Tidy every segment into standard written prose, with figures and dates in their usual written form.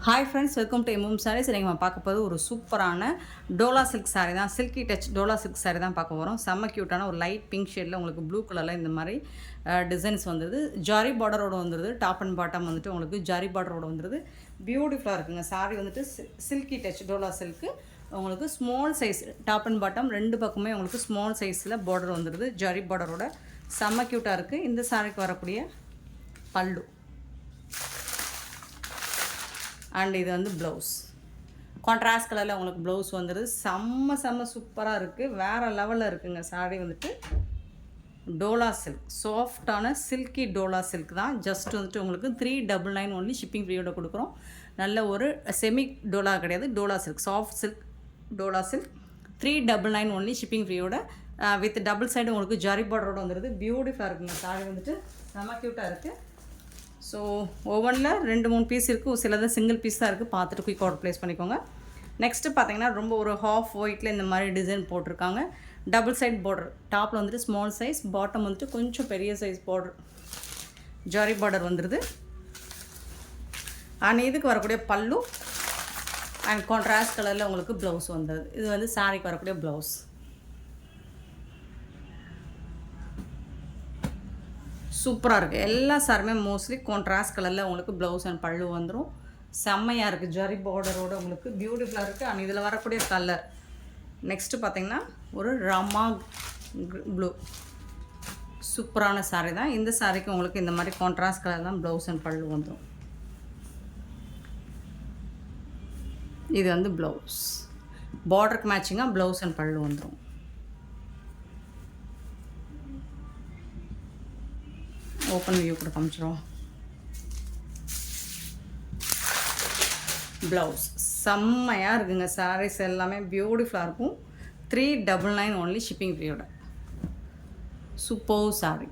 Hi friends, welcome to MM sarees. இன்றைக்கி நம்ம பார்க்க போகிறது ஒரு சூப்பரான டோலா சில்க் சாரீ தான். Silky touch Dola silk sari தான் பார்க்க போகிறோம். செம்ம க்யூட்டான ஒரு லைட் பிங்க் ஷேடில் உங்களுக்கு ப்ளூ கலரில் இந்த மாதிரி டிசைன்ஸ் வந்துடுது. ஜாரி பார்டரோடு வந்துடுது. டாப் அண்ட் பாட்டம் வந்துட்டு உங்களுக்கு ஜாரி பார்டரோடு வந்துடுது. பியூட்டிஃபுல்லாக இருக்குங்க. சாரீ வந்துட்டு சில்கி டச் டோலா சில்க்கு. உங்களுக்கு small size top and bottom ரெண்டு பக்கமே உங்களுக்கு ஸ்மால் சைஸில் பார்டர் வந்துடுது. ஜாரி பார்டரோட செம்ம க்யூட்டாக இருக்குது. இந்த சாரீக்கு வரக்கூடிய பல்லு அண்ட் இது வந்து ப்ளவுஸ். கான்ட்ராஸ்ட் கலரில் உங்களுக்கு ப்ளவுஸ் வந்துடுது. செம்ம சூப்பராக இருக்குது. வேறு லெவலில் இருக்குங்க. சாரீ வந்துட்டு டோலா சில்க், சாஃப்டான சில்கி டோலா சில்க் தான். ஜஸ்ட் வந்துட்டு உங்களுக்கு 399 ஒன்லி ஷிப்பிங் ஃப்ரீயோட கொடுக்குறோம். நல்ல ஒரு செமி டோலா கிடையாது, Dola silk, soft silk Dola silk. 399 only shipping ஃப்ரீயோட வித் டபுள் சைடு உங்களுக்கு ஜரி பார்டரோட வந்துடுது. பியூட்டிஃபுல்லாக இருக்குங்க. சாரீ வந்துட்டு செம்ம க்யூட்டாக இருக்குது. ஸோ ஒவ்வொன்றில் 2-3 பீஸ் இருக்குது. சிலது சிங்கிள் பீஸ் தான் இருக்குது. பார்த்துட்டு குயிக் ஆர்டர் ப்ளேஸ் பண்ணிக்கோங்க. நெக்ஸ்ட்டு பார்த்தீங்கன்னா ரொம்ப ஒரு ஹாஃப் ஒயிட்டில் இந்த மாதிரி டிசைன் போட்டிருக்காங்க. Double side border. டாப்பில் வந்துட்டு ஸ்மால் சைஸ், பாட்டம் வந்துட்டு கொஞ்சம் பெரிய சைஸ் பார்டர், ஜாரி பார்டர் வந்துடுது. அண்ட் இதுக்கு வரக்கூடிய பல்லு அண்ட் கான்ட்ராஸ்ட் கலரில் உங்களுக்கு ப்ளவுஸ் வந்துடுது. இது வந்து சாரிக்கு வரக்கூடிய ப்ளவுஸ். சூப்பராக இருக்குது. எல்லா சாருமே மோஸ்ட்லி கான்ட்ராஸ்ட் கலரில் உங்களுக்கு ப்ளவுஸ் அண்ட் பல்லு வந்துடும். செம்மையாக இருக்குது. ஜரி பார்டரோடு உங்களுக்கு பியூட்டிஃபுல்லாக இருக்குது. அண்ட் இதில் வரக்கூடிய கலர் நெக்ஸ்ட்டு பார்த்திங்கன்னா ஒரு ரமா ப்ளூ. சூப்பரான சாரீ தான். இந்த சாரீக்கு உங்களுக்கு இந்த மாதிரி கான்ட்ராஸ்ட் கலர் தான் ப்ளவுஸ் அண்ட் பல்லு வந்துடும். இது வந்து ப்ளவுஸ். பார்டருக்கு மேட்சிங்காக ப்ளவுஸ் அண்ட் பல்லு வந்துடும். ஓப்பன் வியூ கூட காமிச்சிடும். ப்ளவுஸ் செம்மையாக இருக்குங்க. சாரீஸ் எல்லாமே பியூட்டிஃபுல்லாக இருக்கும். 399 ஒன்லி ஷிப்பிங் ஃப்ரீயோட super sari.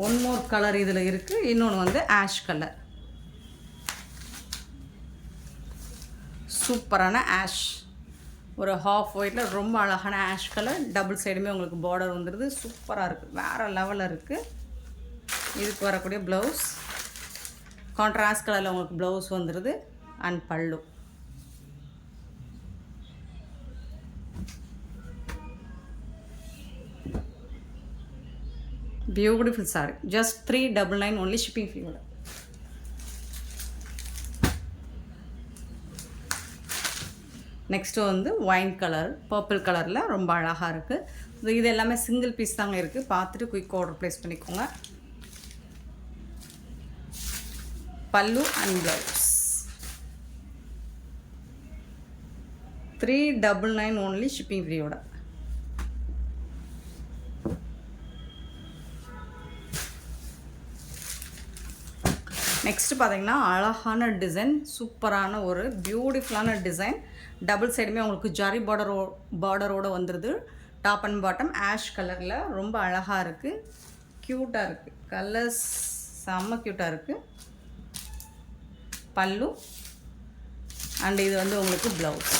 One more colour இதில் இருக்குது. இன்னொன்று வந்து ஆஷ் கலர். சூப்பரான ஆஷ், ஒரு ஹாஃப் ஒயிட்டில் ரொம்ப அழகான ஆஷ் கலர். டபுள் சைடுமே உங்களுக்கு பார்டர் வந்துடுது. சூப்பராக இருக்குது. வேறு லெவலில் இருக்குது. இதுக்கு வரக்கூடிய ப்ளவுஸ் கான்ட்ராஸ்ட் கலரில் உங்களுக்கு ப்ளவுஸ் வந்துடுது and pallu. Beautiful sari. Just 399 only shipping ஃப்ரீயோட. நெக்ஸ்ட்டு வந்து ஒயின் கலர், பர்பிள் கலரில் ரொம்ப அழகாக இருக்குது. இது எல்லாமே சிங்கிள் பீஸ் தாங்க இருக்குது. பார்த்துட்டு குயிக் ஆர்டர் ப்ளேஸ் பண்ணிக்கோங்க. Pallu and blouse 399 only shipping ஃப்ரீயோட. நெக்ஸ்ட்டு பார்த்தீங்கன்னா அழகான டிசைன், சூப்பரான ஒரு பியூட்டிஃபுல்லான டிசைன். டபுள் சைடுமே உங்களுக்கு ஜரி பார்டரோடு வந்துடுது. டாப் அண்ட் பாட்டம் ஆஷ் கலரில் ரொம்ப அழகாக இருக்குது. க்யூட்டாக இருக்குது. கலர்ஸ் செம்ம க்யூட்டாக இருக்குது. பல்லு அண்ட் இது வந்து உங்களுக்கு ப்ளவுஸ்.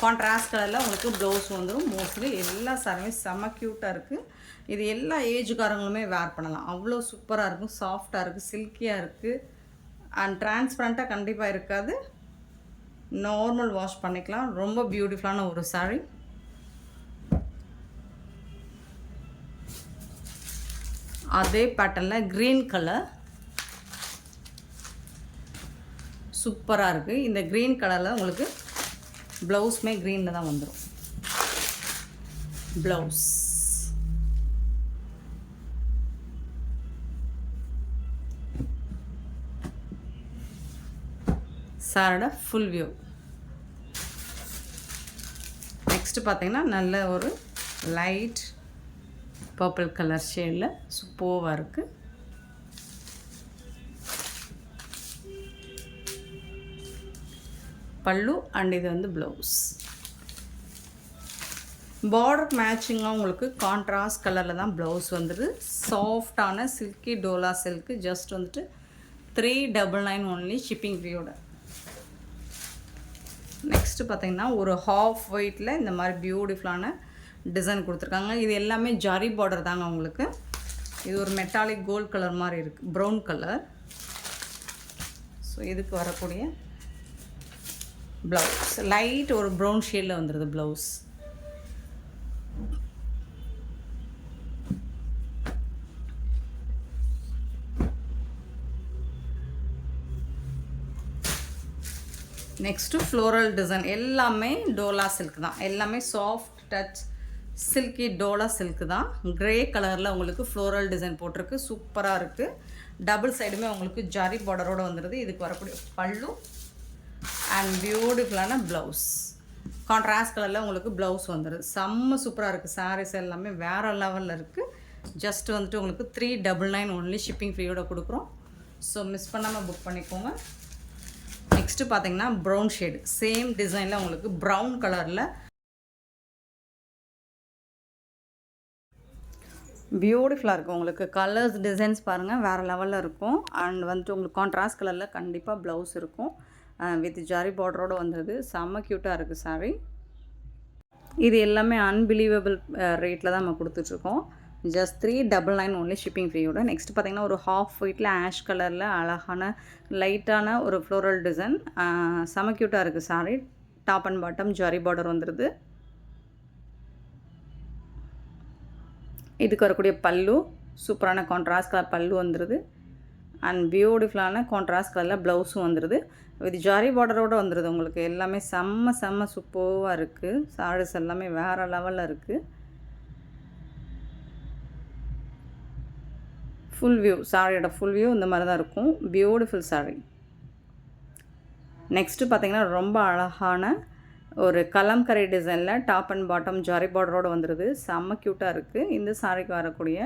கான்ட்ராஸ்ட் கலரில் உங்களுக்கு ப்ளவுஸ் வந்துடும். மோஸ்ட்லி எல்லா சாரியுமே செம்ம க்யூட்டாக இருக்குது. இது எல்லா ஏஜுக்காரங்களுமே வேர் பண்ணலாம். அவ்வளோ சூப்பராக இருக்கும். சாஃப்டாக இருக்குது, சில்கியாக இருக்குது அண்ட் டிரான்ஸ்பரண்ட்டாக கண்டிப்பாக இருக்காது. நார்மல் வாஷ் பண்ணிக்கலாம். ரொம்ப பியூட்டிஃபுல்லான ஒரு சாரீ. அதே பேட்டர்னில் க்ரீன் கலர் சூப்பராக இருக்குது. இந்த க்ரீன் கலரில் உங்களுக்கு ப்ளவுஸுமே க்ரீனில் தான் வந்துடும். ப்ளவுஸ் சாரோட ஃபுல் வியூ. நெக்ஸ்ட்டு பார்த்தீங்கன்னா நல்ல ஒரு லைட் பர்பிள் கலர் ஷேடில் சூப்பராக இருக்குது. பல்லு அண்ட் இது வந்து ப்ளவுஸ். பார்டர் மேட்சிங்காக உங்களுக்கு கான்ட்ராஸ்ட் கலரில் தான் ப்ளவுஸ் வந்துடுது. சாஃப்டான சில்கி டோலா சில்க்கு. ஜஸ்ட் வந்துட்டு 399 ஒன்லி ஷிப்பிங் ஃப்ரீயோட. நெக்ஸ்ட்டு பார்த்திங்கன்னா ஒரு ஹாஃப் ஒயிட்டில் இந்த மாதிரி பியூட்டிஃபுல்லான டிசைன் கொடுத்துருக்காங்க. இது எல்லாமே ஜரி பார்டர் தாங்க உங்களுக்கு. இது ஒரு மெட்டாலிக் கோல்ட் கலர் மாதிரி இருக்குது, ப்ரௌன் கலர். ஸோ இதுக்கு வரக்கூடிய ப்ளவுஸ் லைட் ஒரு ப்ரௌன் ஷேடில் வந்துடுது ப்ளவுஸ். நெக்ஸ்ட்டு ஃப்ளோரல் டிசைன் எல்லாமே டோலா சில்க் தான், எல்லாமே soft touch silky Dola silk தான். க்ரே கலரில் உங்களுக்கு ஃப்ளோரல் டிசைன் போட்டிருக்கு, சூப்பராக இருக்குது. டபுள் சைடுமே உங்களுக்கு ஜரி பார்டரோடு வந்துடுது. இதுக்கு வரக்கூடிய பல்லு அண்ட் பியூட்டிஃபுல்லான ப்ளவுஸ். கான்ட்ராஸ்ட் கலரில் உங்களுக்கு ப்ளவுஸ் வந்துடுது. செம்ம சூப்பராக இருக்குது. சாரீஸ் எல்லாமே வேறு லெவலில் இருக்குது. ஜஸ்ட் வந்துட்டு உங்களுக்கு 399 ஒன்லி ஷிப்பிங் ஃப்ரீயோடு கொடுக்குறோம். ஸோ மிஸ் பண்ணாமல் புக் பண்ணிக்கோங்க. நெக்ஸ்ட்டு பார்த்தீங்கன்னா ப்ரௌன் ஷேடு, சேம் டிசைனில் உங்களுக்கு ப்ரௌன் கலரில் பியூட்டிஃபுல்லாக இருக்கும். உங்களுக்கு கலர்ஸ் டிசைன்ஸ் பாருங்கள் வேறு லெவலில் இருக்கும். அண்ட் வந்துட்டு உங்களுக்கு கான்ட்ராஸ்ட் கலரில் கண்டிப்பாக ப்ளவுஸ் இருக்கும் வித் ஜரி பார்டரோடு வந்தது. செம்ம க்யூட்டாக இருக்குது சாரீ. இது எல்லாமே அன்பிலீவபிள் ரேட்டில் தான் நம்ம கொடுத்துட்ருக்கோம். ஜஸ்ட் 399 ஒன்லி ஷிப்பிங் ஃப்ரீயோட. நெக்ஸ்ட் பார்த்திங்கன்னா ஒரு ஹாஃப் ஒயிட்டில் ஆஷ் கலரில் அழகான லைட்டான ஒரு ஃப்ளோரல் டிசைன், செம க்யூட்டாக இருக்குது sari. Top and bottom zari border வந்துடுது. இதுக்கு வரக்கூடிய பல்லு சூப்பரான கான்ட்ராஸ்ட் கலர் பல்லு வந்துடுது. அண்ட் பியூட்டிஃபுல்லான கான்ட்ராஸ்ட் கலரில் ப்ளவுஸும் வந்துடுது வித் ஜாரி பார்டரோடு வந்துடுது. உங்களுக்கு எல்லாமே செம்ம சூப்பராக இருக்குது. சாரீஸ் எல்லாமே வேறு லெவலில் இருக்குது. ஃபுல் வியூ, சாரியோட ஃபுல் வியூ இந்த மாதிரி தான் இருக்கும். பியூட்டிஃபுல் சாரீ. நெக்ஸ்ட்டு பார்த்திங்கன்னா ரொம்ப அழகான ஒரு கலம்கரை டிசைனில் டாப் அண்ட் பாட்டம் ஜாரி பார்டரோடு வந்துடுது. செம்ம க்யூட்டாக இருக்குது. இந்த சாரிக்கு வரக்கூடிய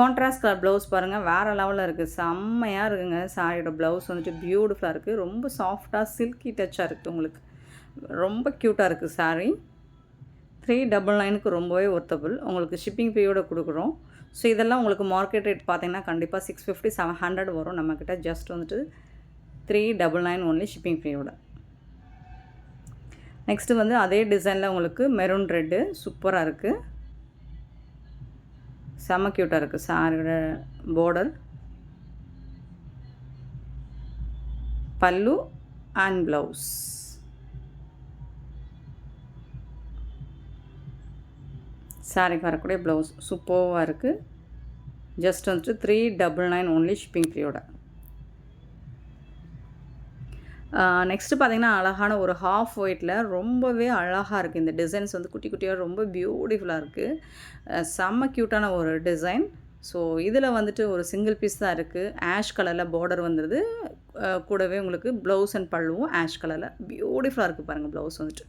கான்ட்ராஸ்ட் கலர் ப்ளவுஸ் பாருங்கள் வேறு லெவலில் இருக்குது. செம்மையாக இருக்குங்க. சாரியோட ப்ளவுஸ் வந்துட்டு பியூட்டிஃபுல்லாக இருக்குது. ரொம்ப சாஃப்டாக சில்கி டச்சாக இருக்குது. உங்களுக்கு ரொம்ப க்யூட்டாக இருக்குது சாரீ. 399க்கு ரொம்பவே ஒர்த்தபிள். உங்களுக்கு ஷிப்பிங் ஃப்ரீயோடு கொடுக்குறோம். ஸோ இதெல்லாம் உங்களுக்கு மார்க்கெட் ரேட் பார்த்திங்கன்னா கண்டிப்பாக 650 700 வரும். நம்மக்கிட்ட ஜஸ்ட் வந்துட்டு 399 ஒன்லி ஷிப்பிங் ஃப்ரீயோட. நெக்ஸ்ட்டு வந்து அதே டிசைனில் உங்களுக்கு மெரூன் ரெட்டு சூப்பராக இருக்குது. செம்ம க்யூட்டாக இருக்குது சாரியோட பார்டர், பல்லு அண்ட் ப்ளவுஸ். சாரிக்கு வரக்கூடிய ப்ளவுஸ் சூப்பராக இருக்குது. ஜஸ்ட் வந்துட்டு 399 ஒன்லி ஷிப்பிங் ஃப்ரீயோட. நெக்ஸ்ட்டு பார்த்திங்கன்னா அழகான ஒரு ஹாஃப் ஒயிட்டில் ரொம்பவே அழகாக இருக்குது. இந்த டிசைன்ஸ் வந்து குட்டி குட்டியாக ரொம்ப பியூட்டிஃபுல்லாக இருக்குது. செம்ம க்யூட்டான ஒரு டிசைன். ஸோ இதில் வந்துட்டு ஒரு சிங்கிள் பீஸ் தான் இருக்குது. ஆஷ் கலரில் பார்டர் வந்துடுது. கூடவே உங்களுக்கு ப்ளவுஸ் அண்ட் பல்லுவும் ஆஷ் கலரில் பியூட்டிஃபுல்லாக இருக்குது. பாருங்கள் ப்ளவுஸ் வந்துட்டு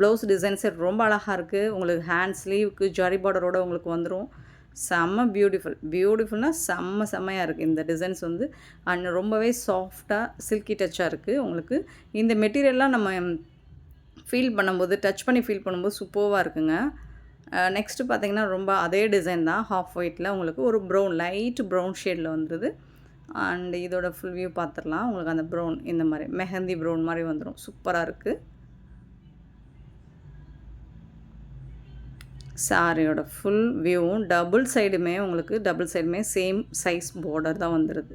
ப்ளவுஸ் டிசைன்ஸே ரொம்ப அழகாக இருக்குது. உங்களுக்கு ஹேண்ட் ஸ்லீவுக்கு ஜரி பார்டரோடு உங்களுக்கு வந்துடும். செம்ம பியூட்டிஃபுல்னால் செம்மையாக இருக்குது இந்த டிசைன்ஸ் வந்து. அண்ட் ரொம்பவே சாஃப்டாக சில்கி டச்சாக இருக்குது. உங்களுக்கு இந்த மெட்டீரியல்லாம் நம்ம ஃபீல் பண்ணும்போது டச் பண்ணி ஃபீல் பண்ணும்போது சூப்பராக இருக்குங்க. நெக்ஸ்ட்டு பார்த்திங்கன்னா ரொம்ப அதே டிசைன் தான் ஹாஃப் ஒயிட்டில் உங்களுக்கு ஒரு ப்ரௌன் லைட் ப்ரௌன் ஷேடில் வந்துடுது. அண்ட் இதோட ஃபுல் வியூ பார்த்துடலாம். உங்களுக்கு அந்த ப்ரௌன் இந்த மாதிரி மெஹந்தி ப்ரௌன் மாதிரி வந்துடும். சூப்பராக இருக்குது. சாரியோட ஃபுல் வியூவும் டபுள் சைடுமே சேம் சைஸ் பார்டர் தான் வந்துடுது.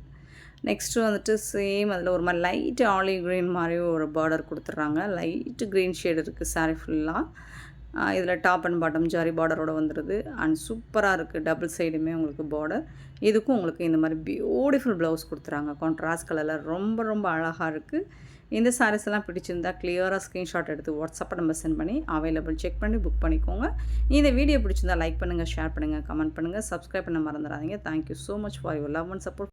நெக்ஸ்ட்டு வந்துட்டு சேம் அதில் ஒரு மாதிரி லைட் ஆலிவ் க்ரீன் மாதிரி ஒரு பார்டர் கொடுத்துட்றாங்க. லைட்டு க்ரீன் ஷேடு இருக்குது சாரி ஃபுல்லாக. இதில் டாப் அண்ட் பாட்டம் ஜாரி பார்டரோடு வந்துடுது. அண்ட் சூப்பராக இருக்குது டபுள் சைடுமே உங்களுக்கு பார்டர். இதுக்கும் உங்களுக்கு இந்த மாதிரி பியூட்டிஃபுல் ப்ளவுஸ் கொடுத்துறாங்க கான்ட்ராஸ்ட் கலரில். ரொம்ப அழகாக இருக்குது. இந்த சாரீஸ் எல்லாம் பிடிச்சிருந்தா கிளியராக ஸ்க்ரீன்ஷாட் எடுத்து வாட்ஸ்அப்பில் நம்பர் சென்ட் பண்ணி அவைலபிள் செக் பண்ணி புக் பண்ணிக்கோங்க. இந்த வீடியோ பிடிச்சிருந்தா லைக் பண்ணுங்கள், ஷேர் பண்ணுங்கள், கமெண்ட் பண்ணுங்கள், சப்ஸ்கிரைப் பண்ண மறந்துடாதீங்க. Thank you so much for your love and support.